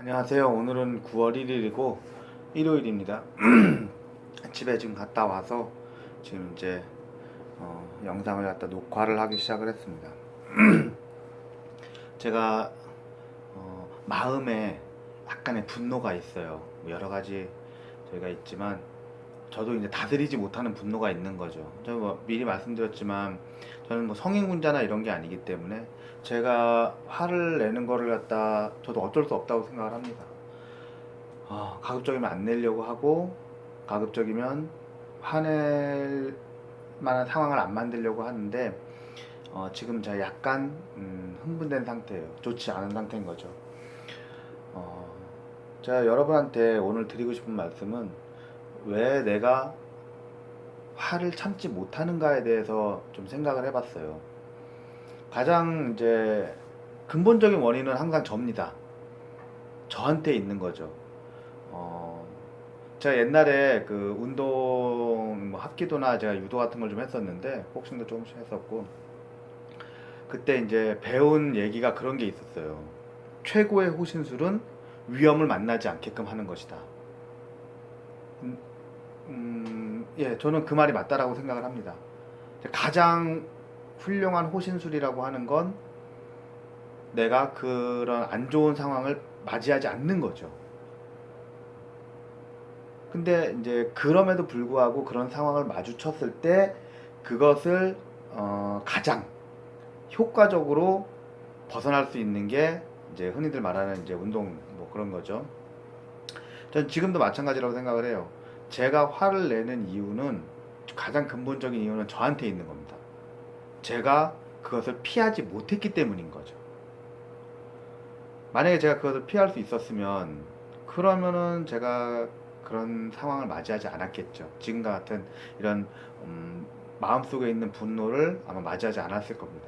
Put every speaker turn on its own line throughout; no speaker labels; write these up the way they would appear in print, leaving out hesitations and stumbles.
안녕하세요. 오늘은 9월 1일이고 일요일입니다. 집에 지금 갔다 와서 지금 이제 영상을 갖다 녹화를 하기 시작을 했습니다. 제가 마음에 약간의 분노가 있어요. 뭐 여러 가지 저희가 있지만 저도 이제 다스리지 못하는 분노가 있는 거죠. 제가 뭐 미리 말씀드렸지만 저는 뭐 성인군자나 이런 게 아니기 때문에 제가 화를 내는 거를 갖다 저도 어쩔 수 없다고 생각을 합니다. 가급적이면 안 내려고 하고 가급적이면 화낼 만한 상황을 안 만들려고 하는데 지금 제가 약간 흥분된 상태예요. 좋지 않은 상태인 거죠. 어, 제가 여러분한테 오늘 드리고 싶은 말씀은 왜 내가 화를 참지 못하는가에 대해서 좀 생각을 해봤어요. 가장 이제 근본적인 원인은 항상 접니다. 저한테 있는 거죠. 어, 제가 옛날에 그 운동 뭐 합기도나 제가 유도 같은 걸 좀 했었는데 복싱도 조금씩 했었고 그때 이제 배운 얘기가 그런 게 있었어요. 최고의 호신술은 위험을 만나지 않게끔 하는 것이다. 예, 저는 그 말이 맞다라고 생각을 합니다. 가장 훌륭한 호신술이라고 하는 건 내가 그런 안 좋은 상황을 맞이하지 않는 거죠. 근데 이제 그럼에도 불구하고 그런 상황을 마주쳤을 때 그것을 가장 효과적으로 벗어날 수 있는 게 이제 흔히들 말하는 이제 운동 뭐 그런 거죠. 전 지금도 마찬가지라고 생각을 해요. 제가 화를 내는 이유는 가장 근본적인 이유는 저한테 있는 겁니다. 제가 그것을 피하지 못했기 때문인 거죠. 만약에 제가 그것을 피할 수 있었으면 그러면은 제가 그런 상황을 맞이하지 않았겠죠. 지금과 같은 이런 마음속에 있는 분노를 아마 맞이하지 않았을 겁니다.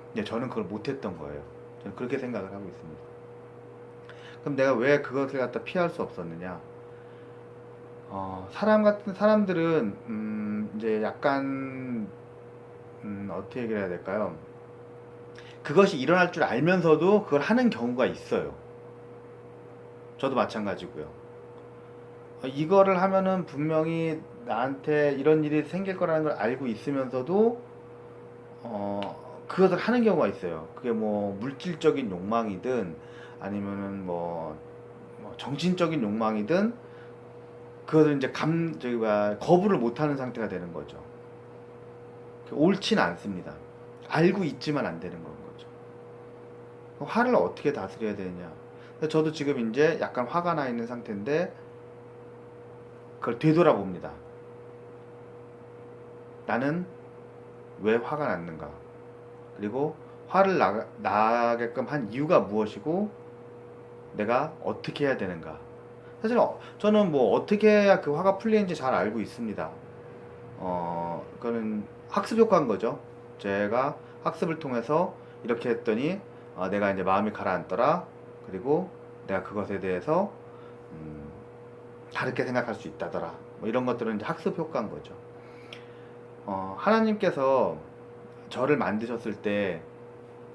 근데 저는 그걸 못했던 거예요. 저는 그렇게 생각을 하고 있습니다. 그럼 내가 왜 그것을 갖다 피할 수 없었느냐? 사람 같은 사람들은 이제 약간 어떻게 얘기를 해야 될까요? 그것이 일어날 줄 알면서도 그걸 하는 경우가 있어요. 저도 마찬가지고요. 이거를 하면은 분명히 나한테 이런 일이 생길 거라는 걸 알고 있으면서도 그것을 하는 경우가 있어요. 그게 뭐 물질적인 욕망이든 아니면은 뭐 정신적인 욕망이든 그것을 이제 저기 뭐야 거부를 못하는 상태가 되는 거죠. 옳지는 않습니다. 알고 있지만 안 되는 건 거죠. 화를 어떻게 다스려야 되느냐. 저도 지금 이제 약간 화가 나 있는 상태인데 그걸 되돌아봅니다. 나는 왜 화가 났는가? 그리고 화를 나게끔 한 이유가 무엇이고 내가 어떻게 해야 되는가? 사실 저는 뭐 어떻게 해야 그 화가 풀리는지 잘 알고 있습니다. 그거는 학습 효과인 거죠. 제가 학습을 통해서 이렇게 했더니 내가 이제 마음이 가라앉더라. 그리고 내가 그것에 대해서 음, 다르게 생각할 수 있다더라. 뭐 이런 것들은 이제 학습 효과인 거죠. 하나님께서 저를 만드셨을 때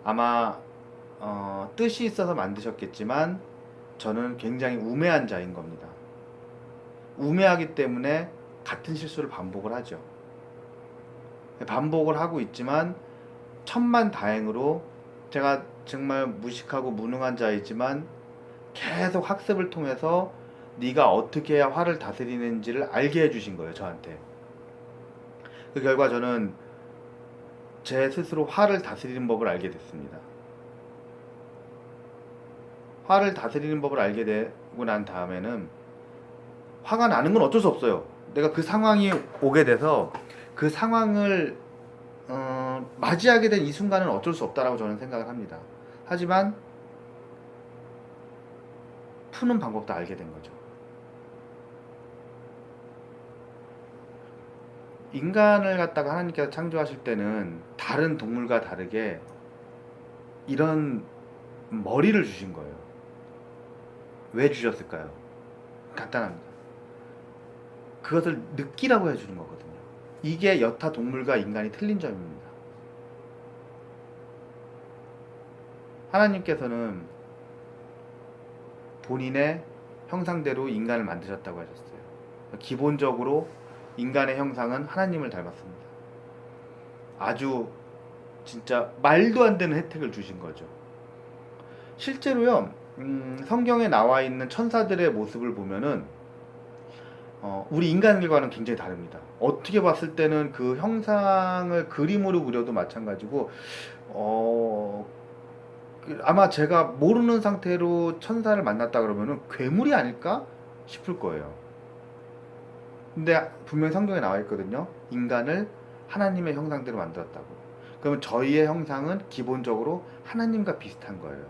아마 뜻이 있어서 만드셨겠지만 저는 굉장히 우매한 자인 겁니다. 우매하기 때문에 같은 실수를 반복을 하죠. 반복을 하고 있지만 천만다행으로 제가 정말 무식하고 무능한 자이지만 계속 학습을 통해서 네가 어떻게 해야 화를 다스리는지를 알게 해주신 거예요, 저한테. 그 결과 저는 제 스스로 화를 다스리는 법을 알게 됐습니다. 화를 다스리는 법을 알게 되고 난 다음에는 화가 나는 건 어쩔 수 없어요. 내가 그 상황이 오게 돼서 그 상황을 맞이하게 된 이 순간은 어쩔 수 없다라고 저는 생각을 합니다. 하지만 푸는 방법도 알게 된 거죠. 인간을 갖다가 하나님께서 창조하실 때는 다른 동물과 다르게 이런 머리를 주신 거예요. 왜 주셨을까요? 간단합니다. 그것을 느끼라고 해주는 거거든요. 이게 여타 동물과 인간이 틀린 점입니다. 하나님께서는 본인의 형상대로 인간을 만드셨다고 하셨어요. 기본적으로 인간의 형상은 하나님을 닮았습니다. 아주 진짜 말도 안 되는 혜택을 주신 거죠. 실제로요, 성경에 나와 있는 천사들의 모습을 보면은 우리 인간들과는 굉장히 다릅니다. 어떻게 봤을 때는 그 형상을 그림으로 그려도 마찬가지고 아마 제가 모르는 상태로 천사를 만났다 그러면은 괴물이 아닐까 싶을 거예요. 근데 분명히 성경에 나와 있거든요. 인간을 하나님의 형상대로 만들었다고. 그러면 저희의 형상은 기본적으로 하나님과 비슷한 거예요.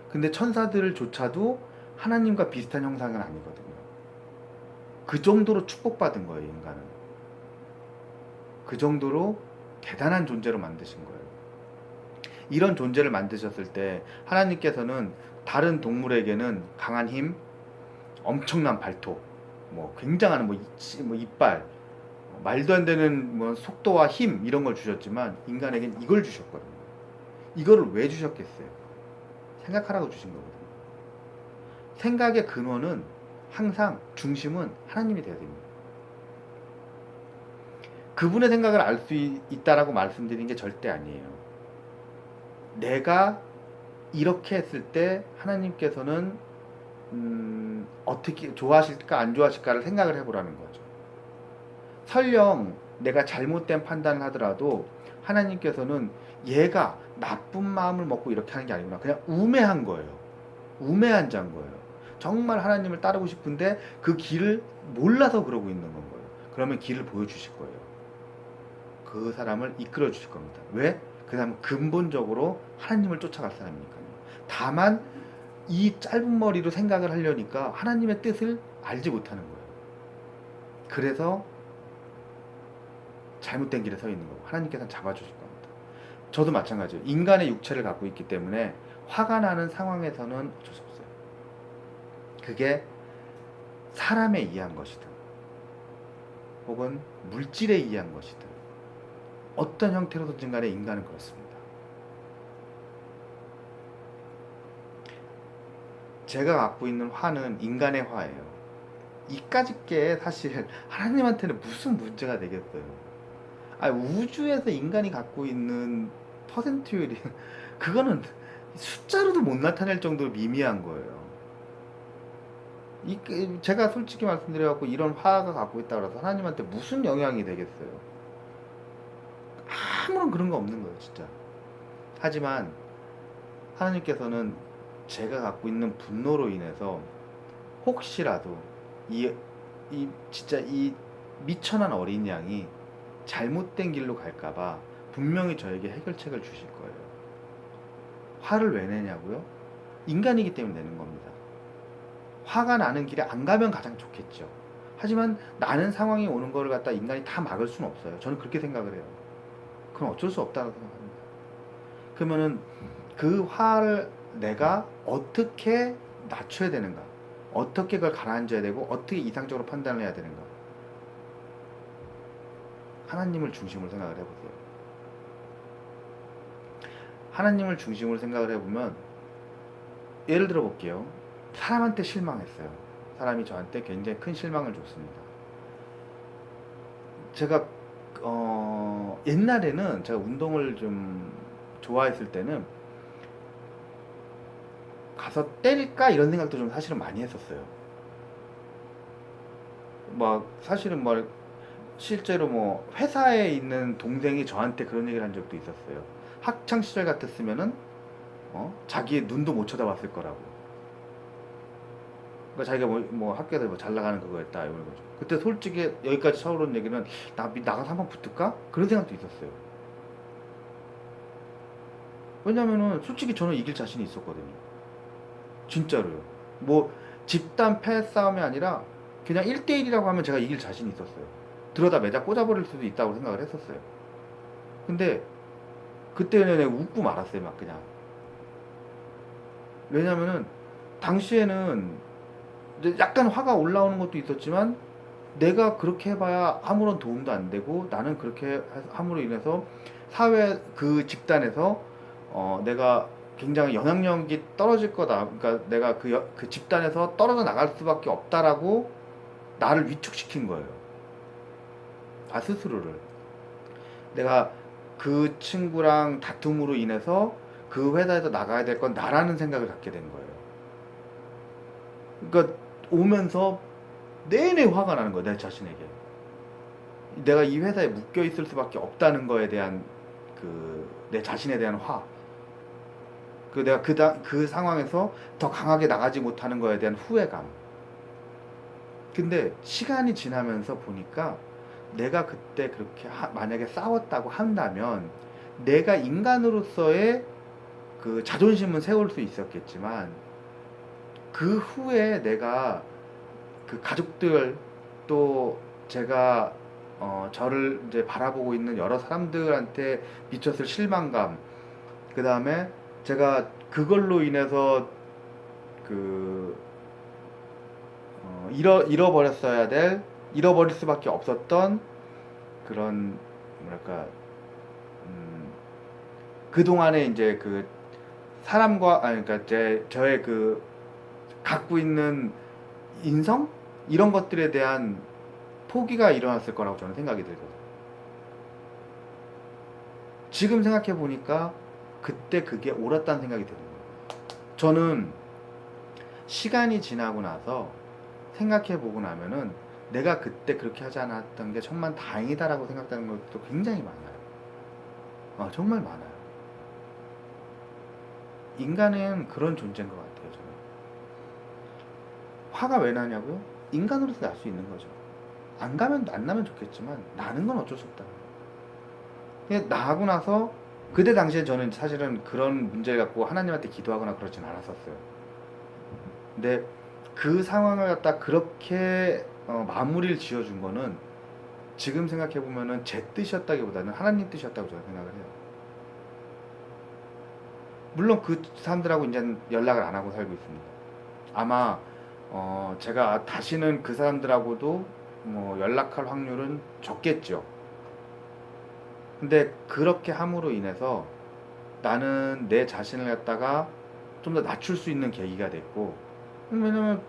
근데 천사들조차도 하나님과 비슷한 형상은 아니거든요. 그 정도로 축복받은 거예요, 인간은. 그 정도로 대단한 존재로 만드신 거예요. 이런 존재를 만드셨을 때 하나님께서는 다른 동물에게는 강한 힘, 엄청난 발톱, 뭐 굉장한 이빨, 말도 안 되는 속도와 힘 이런 걸 주셨지만 인간에겐 이걸 주셨거든요. 이거를 왜 주셨겠어요? 생각하라고 주신 거거든요. 생각의 근원은 항상 중심은 하나님이 돼야 됩니다. 그분의 생각을 알 수 있다라고 말씀드린 게 절대 아니에요. 내가 이렇게 했을 때 하나님께서는 어떻게 좋아하실까 안 좋아하실까를 생각을 해보라는 거죠. 설령 내가 잘못된 판단을 하더라도 하나님께서는 얘가 나쁜 마음을 먹고 이렇게 하는 게 아니구나. 그냥 우매한 거예요. 우매한 자인 거예요. 정말 하나님을 따르고 싶은데 그 길을 몰라서 그러고 있는 건 거예요. 그러면 길을 보여주실 거예요. 그 사람을 이끌어 주실 겁니다. 왜? 그 사람은 근본적으로 하나님을 쫓아갈 사람이니까요. 다만 이 짧은 머리로 생각을 하려니까 하나님의 뜻을 알지 못하는 거예요. 그래서 잘못된 길에 서 있는 거고 하나님께서는 잡아주실 겁니다. 저도 마찬가지예요. 인간의 육체를 갖고 있기 때문에 화가 나는 상황에서는 어쩔 수 없어요. 그게 사람에 의한 것이든 혹은 물질에 의한 것이든 어떤 형태로든 간에 인간은 그렇습니다. 제가 갖고 있는 화는 인간의 화예요. 이까짓 게 사실 하나님한테는 무슨 문제가 되겠어요. 우주에서 인간이 갖고 있는 퍼센트율이 그거는 숫자로도 못 나타낼 정도로 미미한 거예요. 제가 솔직히 말씀드려갖고 이런 화가 갖고 있다 그래서 하나님한테 무슨 영향이 되겠어요. 아무런 그런 거 없는 거예요, 진짜. 하지만 하나님께서는 제가 갖고 있는 분노로 인해서 혹시라도 진짜 이 미천한 어린 양이 잘못된 길로 갈까봐 분명히 저에게 해결책을 주실 거예요. 화를 왜 내냐고요? 인간이기 때문에 내는 겁니다. 화가 나는 길에 안 가면 가장 좋겠죠. 하지만 나는 상황이 오는 거를 갖다 인간이 다 막을 수는 없어요. 저는 그렇게 생각을 해요. 그건 어쩔 수 없다고 생각합니다. 그러면은 그 화를 내가 어떻게 낮춰야 되는가? 어떻게 그걸 가라앉혀야 되고 어떻게 이상적으로 판단을 해야 되는가? 하나님을 중심으로 생각을 해보세요. 하나님을 중심으로 생각을 해보면 예를 들어 볼게요. 사람한테 실망했어요. 사람이 저한테 굉장히 큰 실망을 줬습니다. 제가 옛날에는 제가 운동을 좀 좋아했을 때는 가서 때릴까 이런 생각도 좀 사실은 많이 했었어요. 사실은 실제로 회사에 있는 동생이 저한테 그런 얘기를 한 적도 있었어요. 학창 시절 같았으면은 자기의 눈도 못 쳐다봤을 거라고. 그러니까 자기가 학교에서 잘 나가는 그거였다 이런 거죠. 그때 솔직히 여기까지 서울온 얘기는 나가서 한번 붙을까? 그런 생각도 있었어요. 왜냐면은 솔직히 저는 이길 자신이 있었거든요. 진짜로요. 집단 패 싸움이 아니라 그냥 1대1이라고 하면 제가 이길 자신이 있었어요. 들어다 매자 꽂아버릴 수도 있다고 생각을 했었어요. 근데 그때는 내가 웃고 말았어요. 막 그냥. 왜냐면은 당시에는 약간 화가 올라오는 것도 있었지만 내가 그렇게 해봐야 아무런 도움도 안 되고 나는 그렇게 함으로 인해서 사회 그 집단에서 내가 굉장히 영향력이 떨어질 거다. 그러니까 내가 그 집단에서 떨어져 나갈 수밖에 없다라고 나를 위축시킨 거예요. 나 스스로를. 내가 그 친구랑 다툼으로 인해서 그 회사에서 나가야 될 건 나라는 생각을 갖게 된 거예요. 그러니까 오면서 내내 화가 나는 거야, 내 자신에게. 내가 이 회사에 묶여 있을 수밖에 없다는 거에 대한 내 자신에 대한 화. 내가 그 상황에서 더 강하게 나가지 못하는 거에 대한 후회감. 근데 시간이 지나면서 보니까 내가 그때 그렇게 만약에 싸웠다고 한다면 내가 인간으로서의 그 자존심은 세울 수 있었겠지만 그 후에 내가 그 가족들 또 제가 저를 이제 바라보고 있는 여러 사람들한테 미쳤을 실망감, 그 다음에 제가 그걸로 인해서 잃어버릴 수밖에 없었던 그런 뭐랄까 그동안에 이제 그 사람과 그러니까 저의 그 갖고 있는 인성 이런 것들에 대한 포기가 일어났을 거라고 저는 생각이 들거든요. 지금 생각해 보니까 그때 그게 옳았다는 생각이 드는 거예요. 저는 시간이 지나고 나서 생각해 보고 나면은 내가 그때 그렇게 하지 않았던 게 정말 다행이다라고 생각하는 것도 굉장히 많아요. 정말 많아요. 인간은 그런 존재인 것 같아요. 저는 화가 왜 나냐고요? 인간으로서 날 수 있는 거죠. 안 나면 좋겠지만 나는 건 어쩔 수 없다. 근데 나하고 나서 그때 당시에 저는 사실은 그런 문제를 갖고 하나님한테 기도하거나 그러진 않았었어요. 근데 그 상황을 갖다 그렇게 마무리를 지어준 거는 지금 생각해 보면은 제 뜻이었다기보다는 하나님 뜻이었다고 저는 생각을 해요. 물론 그 사람들하고 이제 연락을 안 하고 살고 있습니다. 아마 제가 다시는 그 사람들하고도 뭐 연락할 확률은 적겠죠. 근데 그렇게 함으로 인해서 나는 내 자신을 갖다가 좀 더 낮출 수 있는 계기가 됐고, 왜냐면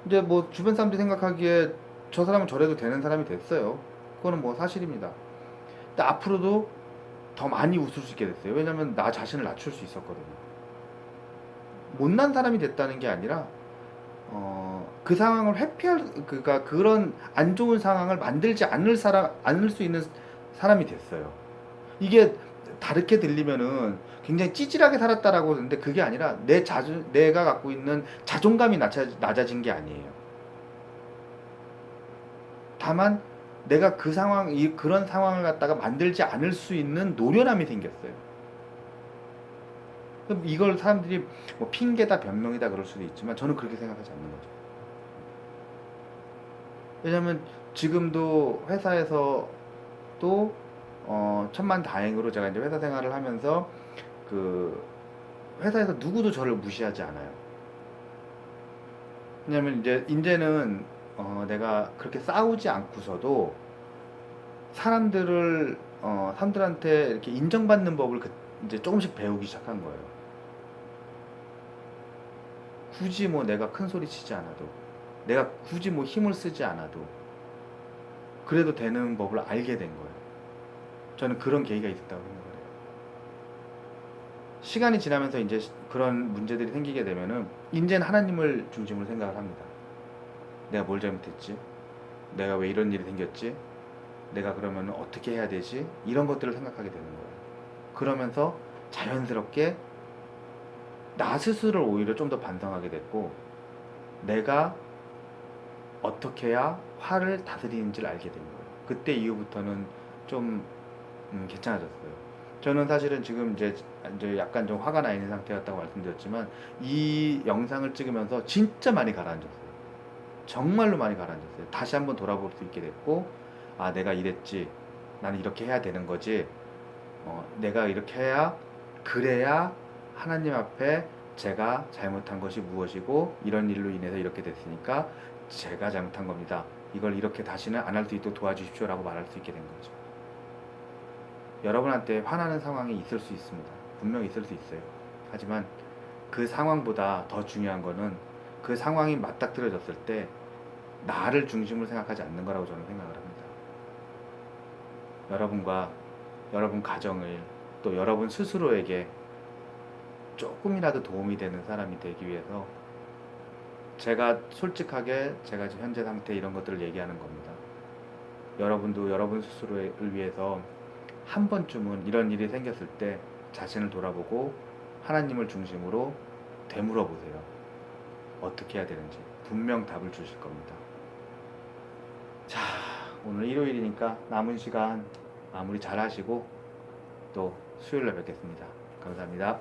이제 뭐 주변 사람들이 생각하기에 저 사람은 저래도 되는 사람이 됐어요. 그거는 뭐 사실입니다. 근데 앞으로도 더 많이 웃을 수 있게 됐어요. 왜냐면 나 자신을 낮출 수 있었거든요. 못난 사람이 됐다는 게 아니라 그 상황을 그러니까 그런 안 좋은 상황을 만들지 않을 수 있는 사람이 됐어요. 이게 다르게 들리면은 굉장히 찌질하게 살았다라고 하는데 그게 아니라 내가 갖고 있는 자존감이 낮아진 게 아니에요. 다만 내가 그런 상황을 갖다가 만들지 않을 수 있는 노련함이 생겼어요. 그럼 이걸 사람들이 뭐 핑계다 변명이다 그럴 수도 있지만 저는 그렇게 생각하지 않는 거죠. 왜냐면 지금도 회사에서 또 천만다행으로 제가 이제 회사 생활을 하면서 그 회사에서 누구도 저를 무시하지 않아요. 왜냐면 이제는 내가 그렇게 싸우지 않고서도 사람들한테 이렇게 인정받는 법을 이제 조금씩 배우기 시작한 거예요. 굳이 뭐 내가 큰 소리 치지 않아도, 내가 굳이 뭐 힘을 쓰지 않아도 그래도 되는 법을 알게 된 거예요. 저는 그런 계기가 있었다고 생각을 해요. 시간이 지나면서 이제 그런 문제들이 생기게 되면은 이제는 하나님을 중심으로 생각을 합니다. 내가 뭘 잘못했지? 내가 왜 이런 일이 생겼지? 내가 그러면 어떻게 해야 되지? 이런 것들을 생각하게 되는 거예요. 그러면서 자연스럽게 나 스스로를 오히려 좀 더 반성하게 됐고, 내가 어떻게 해야 화를 다스리는지를 알게 된 거예요. 그때 이후부터는 좀 괜찮아졌어요. 저는 사실은 지금 이제 약간 좀 화가 나 있는 상태였다고 말씀드렸지만 이 영상을 찍으면서 진짜 많이 가라앉았어요. 정말로 많이 가라앉았어요. 다시 한번 돌아볼 수 있게 됐고, 아, 내가 이랬지. 나는 이렇게 해야 되는 거지. 내가 이렇게 해야, 그래야 하나님 앞에 제가 잘못한 것이 무엇이고 이런 일로 인해서 이렇게 됐으니까 제가 잘못한 겁니다. 이걸 이렇게 다시는 안 할 수 있도록 도와주십시오라고 말할 수 있게 된 거죠. 여러분한테 화나는 상황이 있을 수 있습니다. 분명히 있을 수 있어요. 하지만 그 상황보다 더 중요한 거는 그 상황이 맞닥뜨려졌을 때 나를 중심으로 생각하지 않는 거라고 저는 생각을 합니다. 여러분과 여러분 가정을 또 여러분 스스로에게 조금이라도 도움이 되는 사람이 되기 위해서 제가 솔직하게 제가 지금 현재 상태 이런 것들을 얘기하는 겁니다. 여러분도 여러분 스스로를 위해서 한 번쯤은 이런 일이 생겼을 때 자신을 돌아보고 하나님을 중심으로 되물어 보세요. 어떻게 해야 되는지 분명 답을 주실 겁니다. 자, 오늘 일요일이니까 남은 시간 마무리 잘 하시고 또 수요일에 뵙겠습니다. 감사합니다.